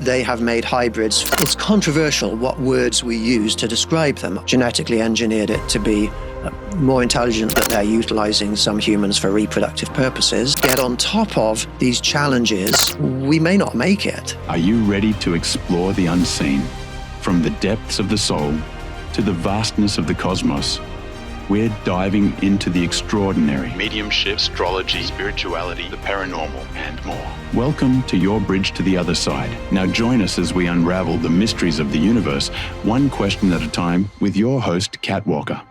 they have made hybrids. It's controversial what words we use to describe them. Genetically engineered it to be more intelligent, that they're utilizing some humans for reproductive purposes. Get on top of these challenges, we may not make it. Are you ready to explore the unseen? From the depths of the soul to the vastness of the cosmos, we're diving into the extraordinary. Mediumship, astrology, spirituality, the paranormal, and more. Welcome to your bridge to the other side. Now join us as we unravel the mysteries of the universe, one question at a time, with your host, Kat Walker.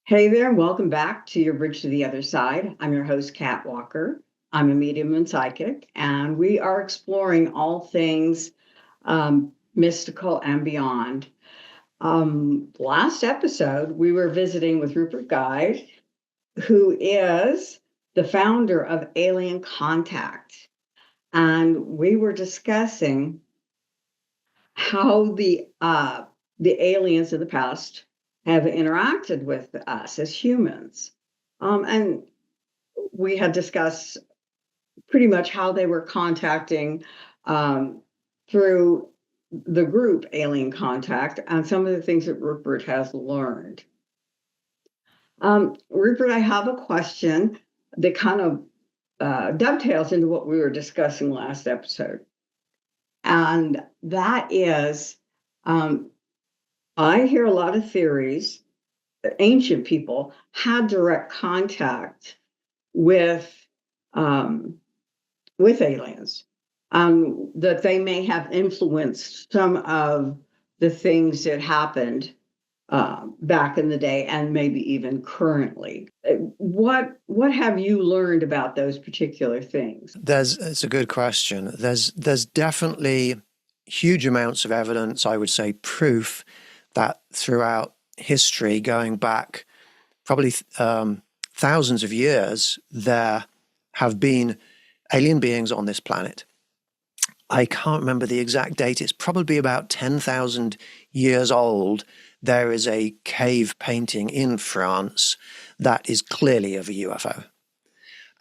Hey there, and welcome back to your Bridge to the Other Side. I'm your host, Kat Walker. I'm a medium and psychic, and we are exploring all things mystical and beyond. Last episode, we were visiting with Rupert Guy, who is the founder of Alien Contact, and we were discussing how the aliens of the past have interacted with us as humans. And we had discussed pretty much how they were contacting through the group Alien Contact and some of the things that Rupert has learned. Rupert, I have a question that kind of dovetails into what we were discussing last episode. And that is, I hear a lot of theories that ancient people had direct contact with aliens, that they may have influenced some of the things that happened back in the day and maybe even currently. What have you learned about those particular things? It's a good question. There's definitely huge amounts of evidence, I would say proof, that throughout history, going back probably thousands of years, there have been alien beings on this planet. I can't remember the exact date. It's probably about 10,000 years old. There is a cave painting in France that is clearly of a UFO.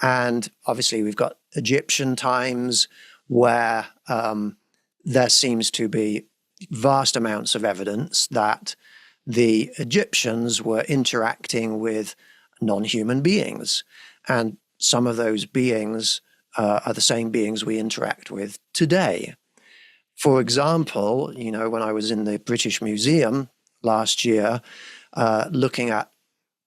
And obviously we've got Egyptian times where there seems to be vast amounts of evidence that the Egyptians were interacting with non-human beings. And some of those beings are the same beings we interact with today. For example, when I was in the British Museum last year, looking at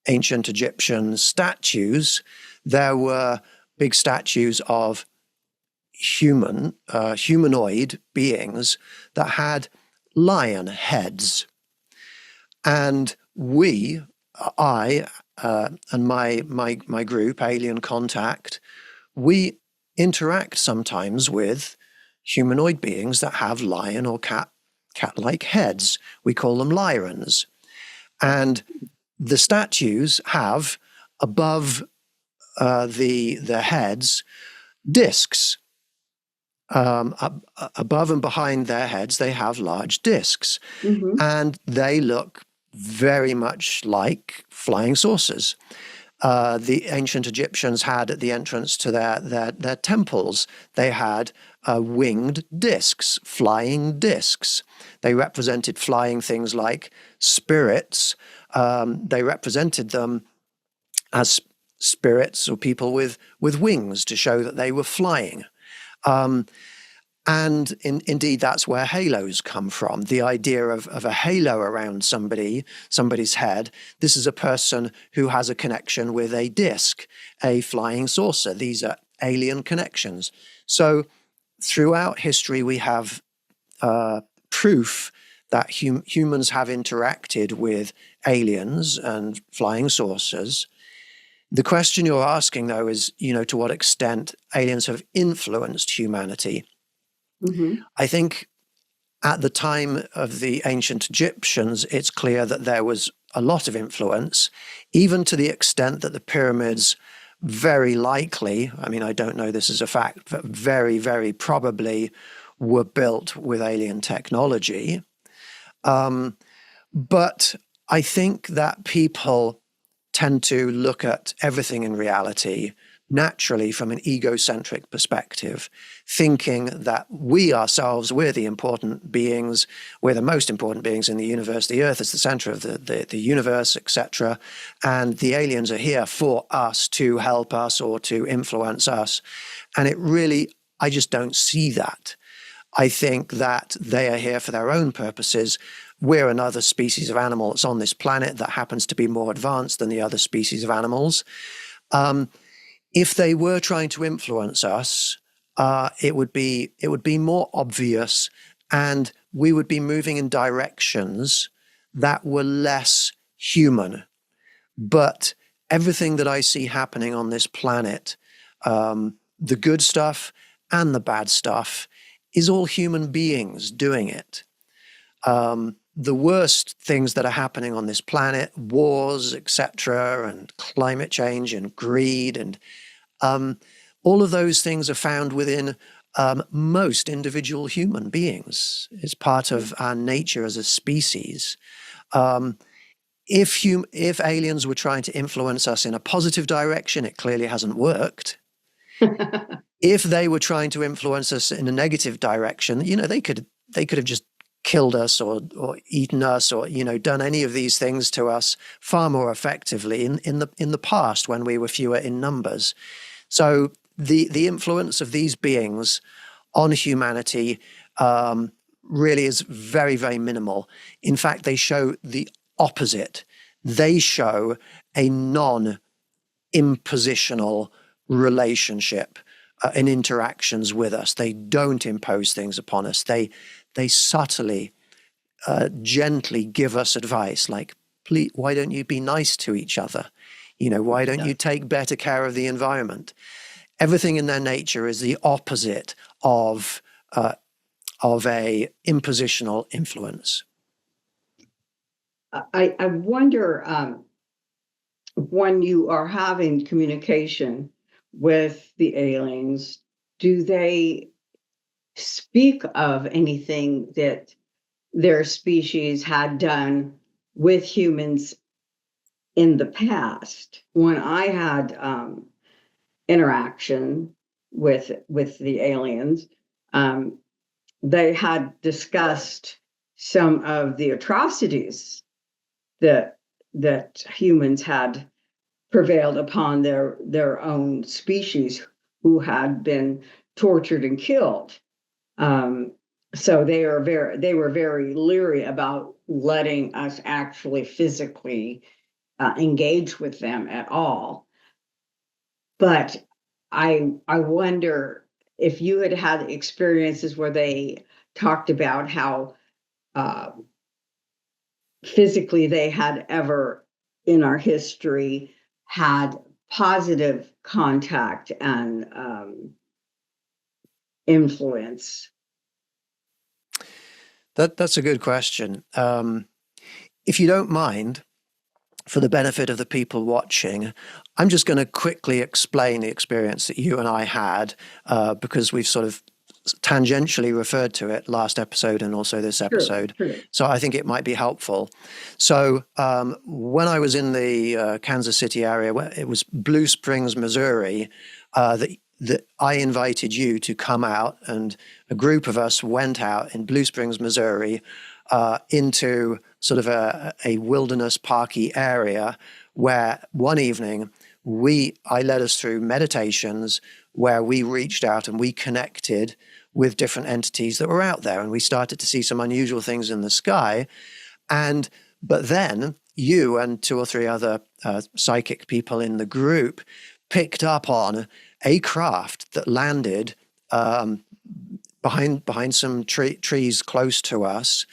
ancient Egyptian statues, there were big statues of humanoid beings that had lion heads. And I and my group, Alien Contact, we interact sometimes with humanoid beings that have lion or cat-like heads. We call them lyrans. And the statues have above the heads discs. Above and behind their heads, they have large discs, and they look very much like flying saucers. The ancient Egyptians had at the entrance to their temples, they had winged discs, flying discs. They represented flying things like spirits. They represented them as spirits or people with wings to show that they were flying. And indeed, that's where halos come from. The idea of a halo around somebody's head. This is a person who has a connection with a disc, a flying saucer. These are alien connections. So throughout history, we have proof that humans have interacted with aliens and flying saucers. The question you're asking, though, is, to what extent aliens have influenced humanity. I think at the time of the ancient Egyptians, it's clear that there was a lot of influence, even to the extent that the pyramids very likely, I don't know this is a fact, but very, very probably were built with alien technology. But I think that people tend to look at everything in reality naturally from an egocentric perspective, thinking that we ourselves, we're the important beings, we're the most important beings in the universe, the Earth is the center of the universe, etc. And the aliens are here for us, to help us or to influence us. And it really, I just don't see that. I think that they are here for their own purposes. We're another species of animal that's on this planet that happens to be more advanced than the other species of animals. If they were trying to influence us, it would be more obvious, and we would be moving in directions that were less human. But everything that I see happening on this planet, the good stuff and the bad stuff, is all human beings doing it. The worst things that are happening on this planet, wars, etc., and climate change and greed, and all of those things are found within most individual human beings. It's part of our nature as a species. If aliens were trying to influence us in a positive direction, it clearly hasn't worked. If they were trying to influence us in a negative direction, they could have just killed us or eaten us or done any of these things to us far more effectively in the past when we were fewer in numbers. So the influence of these beings on humanity really is very, very minimal. In fact, they show the opposite. They show a non-impositional relationship in interactions with us. They don't impose things upon us. They subtly, gently give us advice like, please, why don't you be nice to each other? Why don't you take better care of the environment? Everything in their nature is the opposite of a impositional influence. I wonder, when you are having communication with the aliens, do they speak of anything that their species had done with humans in the past? When I had interaction with the aliens, they had discussed some of the atrocities that humans had prevailed upon their own species, who had been tortured and killed. So they were very leery about letting us actually physically engage with them at all. But I wonder if you had experiences where they talked about how physically they had ever in our history had positive contact and influence. That's a good question. If you don't mind, for the benefit of the people watching, I'm just going to quickly explain the experience that you and I had, because we've sort of tangentially referred to it last episode and also this episode. Sure. So I think it might be helpful. So when I was in the Kansas City area, it was Blue Springs, Missouri, that I invited you to come out, and a group of us went out in Blue Springs, Missouri, into sort of a wilderness parky area where one evening I led us through meditations where we reached out and we connected with different entities that were out there, and we started to see some unusual things in the sky. But then you and two or three other psychic people in the group picked up on a craft that landed behind some trees close to us,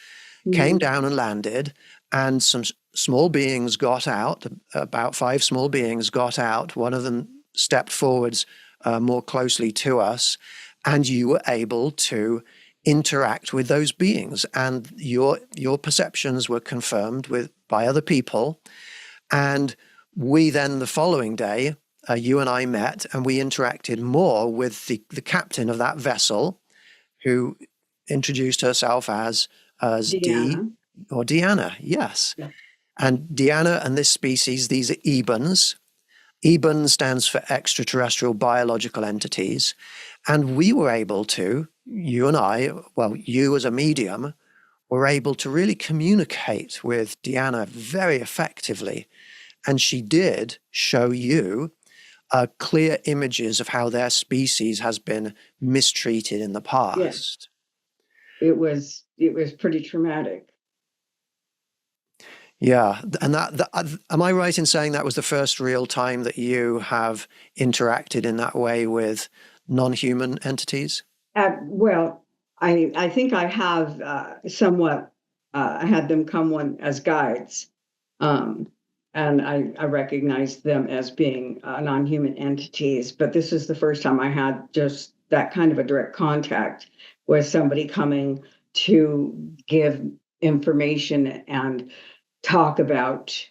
came down and landed, and some small beings got out, about 5 small beings got out. One of them stepped forwards more closely to us, and you were able to interact with those beings, and your perceptions were confirmed by other people. And we then, the following day, you and I met, and we interacted more with the captain of that vessel, who introduced herself as Deanna, yes. Yeah. And Deanna and this species, these are Ebons, EBEN stands for extraterrestrial biological entities. And we were able to, you and I, well, you as a medium, were able to really communicate with Deanna very effectively. And she did show you clear images of how their species has been mistreated in the past. Yeah. It was pretty traumatic. Yeah, and that am I right in saying that was the first real time that you have interacted in that way with non-human entities? Well, I think I have somewhat. I had them come one as guides, and I recognized them as being non-human entities. But this is the first time I had just that kind of a direct contact with somebody coming to give information and talk about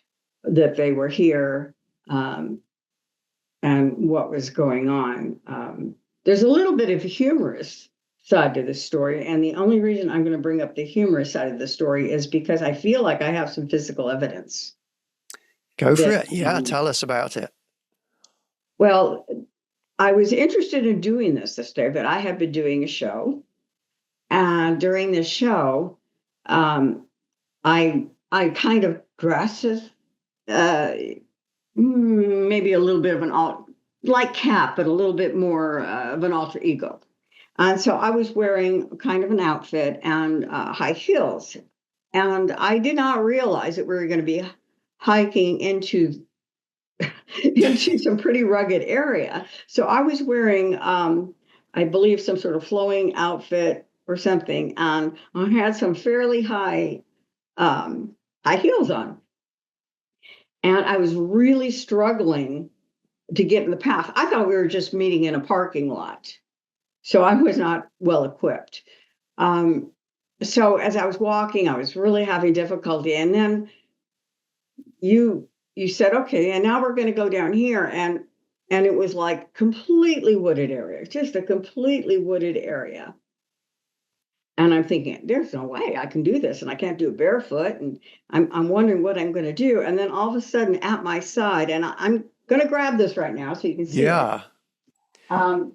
that they were here, and what was going on. There's a little bit of a humorous side to this story, and the only reason I'm going to bring up the humorous side of the story is because I feel like I have some physical evidence. Go for it. Yeah, tell us about it. Well, I was interested in doing this day, but I have been doing a show, and during this show, I kind of dressed as maybe a little bit of an like Cap, but a little bit more of an alter ego. And so I was wearing kind of an outfit and high heels. And I did not realize that we were going to be hiking into some pretty rugged area. So I was wearing, I believe, some sort of flowing outfit or something. And I had some fairly high heels on. And I was really struggling to get in the path. I thought we were just meeting in a parking lot. So I was not well equipped. So as I was walking, I was really having difficulty. And then you said, okay, and now we're going to go down here. And it was like completely wooded area, just a completely wooded area. And I'm thinking, there's no way I can do this, and I can't do it barefoot. And I'm wondering what I'm going to do. And then all of a sudden, at my side, and I'm going to grab this right now so you can see Yeah. it.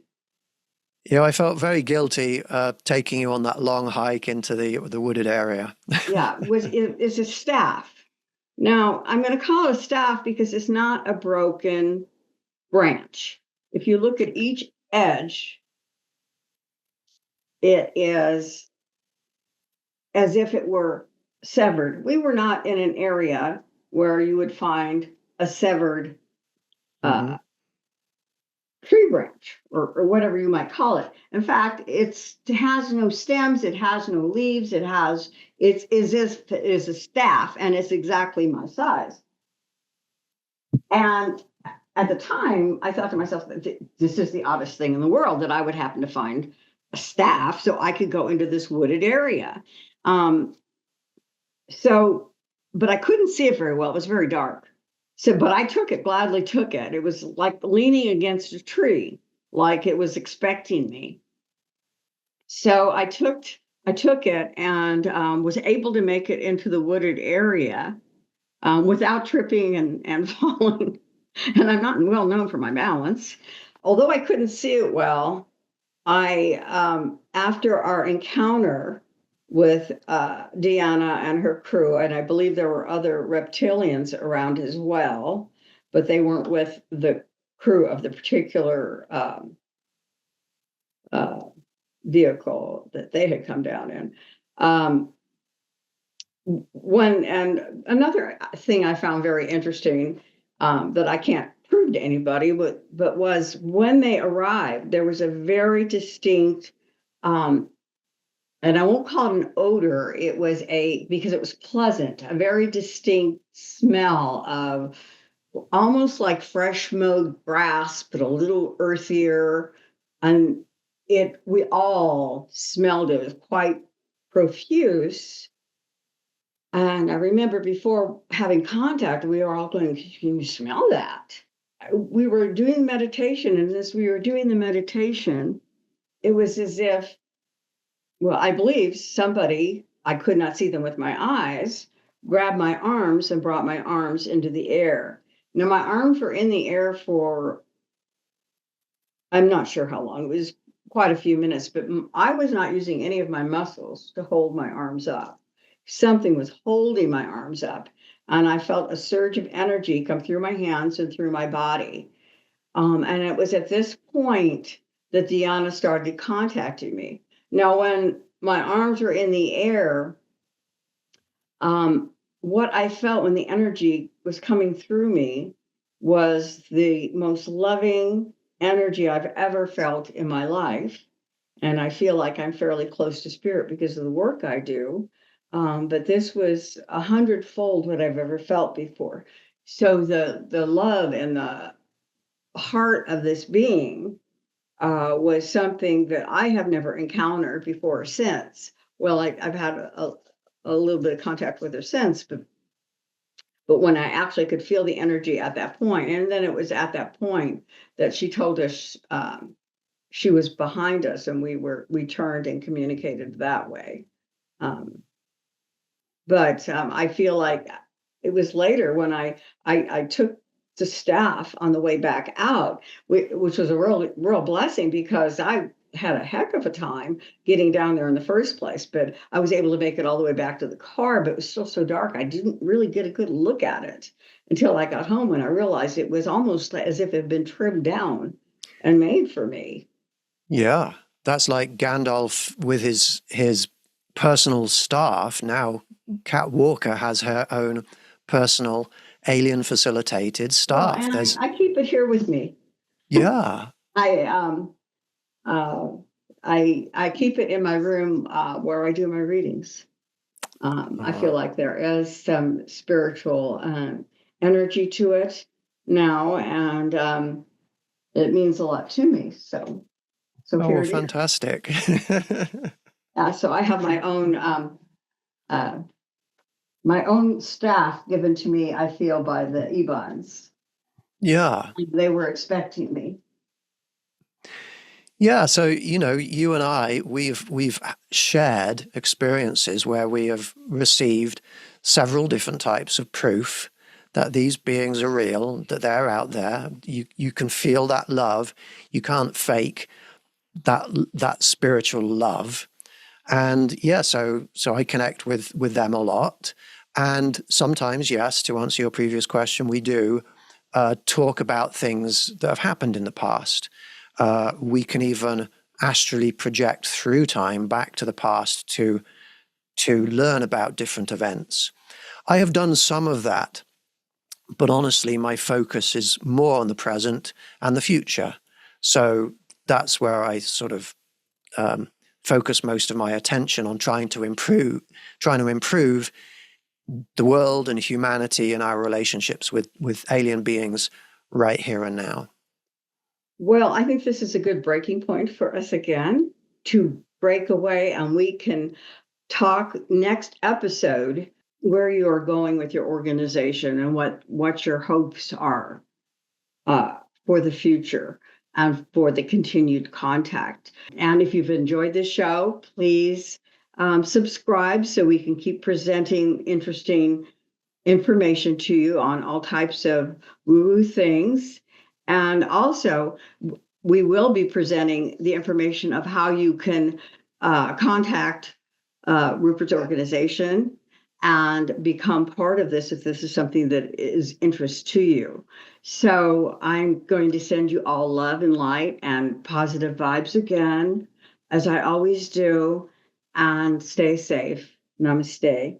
Yeah, I felt very guilty taking you on that long hike into the wooded area. Yeah, it's a staff. Now, I'm going to call it a staff because it's not a broken branch. If you look at each edge, it is as if it were severed. We were not in an area where you would find a severed tree branch or whatever you might call it. In fact, it has no stems, it has no leaves, it's as if it is a staff, and it's exactly my size. And at the time, I thought to myself that this is the oddest thing in the world, that I would happen to find a staff so I could go into this wooded area. But I couldn't see it very well. It was very dark. So, but I gladly took it. It was like leaning against a tree, like it was expecting me. So I took it and was able to make it into the wooded area without tripping and falling. And I'm not well known for my balance. Although I couldn't see it well, after our encounter with Deanna and her crew, and I believe there were other reptilians around as well, but they weren't with the crew of the particular vehicle that they had come down in. And another thing I found very interesting that I can't prove to anybody, but was when they arrived, there was a very distinct and I won't call it an odor. It was because it was pleasant, a very distinct smell of almost like fresh mowed grass, but a little earthier. And we all smelled it. It was quite profuse. And I remember before having contact, we were all going, can you smell that? We were doing meditation, and as we were doing the meditation, it was as if, well, I believe somebody, I could not see them with my eyes, grabbed my arms and brought my arms into the air. Now, my arms were in the air for, I'm not sure how long. It was quite a few minutes, but I was not using any of my muscles to hold my arms up. Something was holding my arms up, and I felt a surge of energy come through my hands and through my body. And it was at this point that Deanna started contacting me. Now, when my arms were in the air, what I felt when the energy was coming through me was the most loving energy I've ever felt in my life. And I feel like I'm fairly close to spirit because of the work I do. But this was 100-fold what I've ever felt before. So the love and the heart of this being was something that I have never encountered before or since. Well, I've had a little bit of contact with her since, but when I actually could feel the energy at that point, and then it was at that point that she told us she was behind us, and we turned and communicated that way. But I feel like it was later when I took the staff on the way back out, which was a real blessing because I had a heck of a time getting down there in the first place. But I was able to make it all the way back to the car, but it was still so dark. I didn't really get a good look at it until I got home, when I realized it was almost as if it had been trimmed down and made for me. Yeah, that's like Gandalf with his personal staff. Now, Kat Walker has her own personal alien facilitated staff. And I keep it here with me. Yeah. I keep it in my room where I do my readings. I feel like there is some spiritual energy to it now, and it means a lot to me. So oh, fantastic. So I have my own staff given to me, I feel, by the Ebons. Yeah. They were expecting me. Yeah, so you and I, we've shared experiences where we have received several different types of proof that these beings are real, that they're out there. You can feel that love. You can't fake that spiritual love. And yeah, so I connect with them a lot. And sometimes, yes, to answer your previous question, we do talk about things that have happened in the past. We can even astrally project through time back to the past to learn about different events. I have done some of that, but honestly, my focus is more on the present and the future. So that's where I sort of focus most of my attention on trying to improve the world and humanity and our relationships with alien beings right here and now. Well, I think this is a good breaking point for us again to break away, and we can talk next episode where you are going with your organization and what your hopes are for the future and for the continued contact. And if you've enjoyed this show, please subscribe so we can keep presenting interesting information to you on all types of woo-woo things. And also, we will be presenting the information of how you can contact Rupert's organization and become part of this if this is something that is interest to you. So I'm going to send you all love and light and positive vibes again, as I always do, and stay safe. Namaste.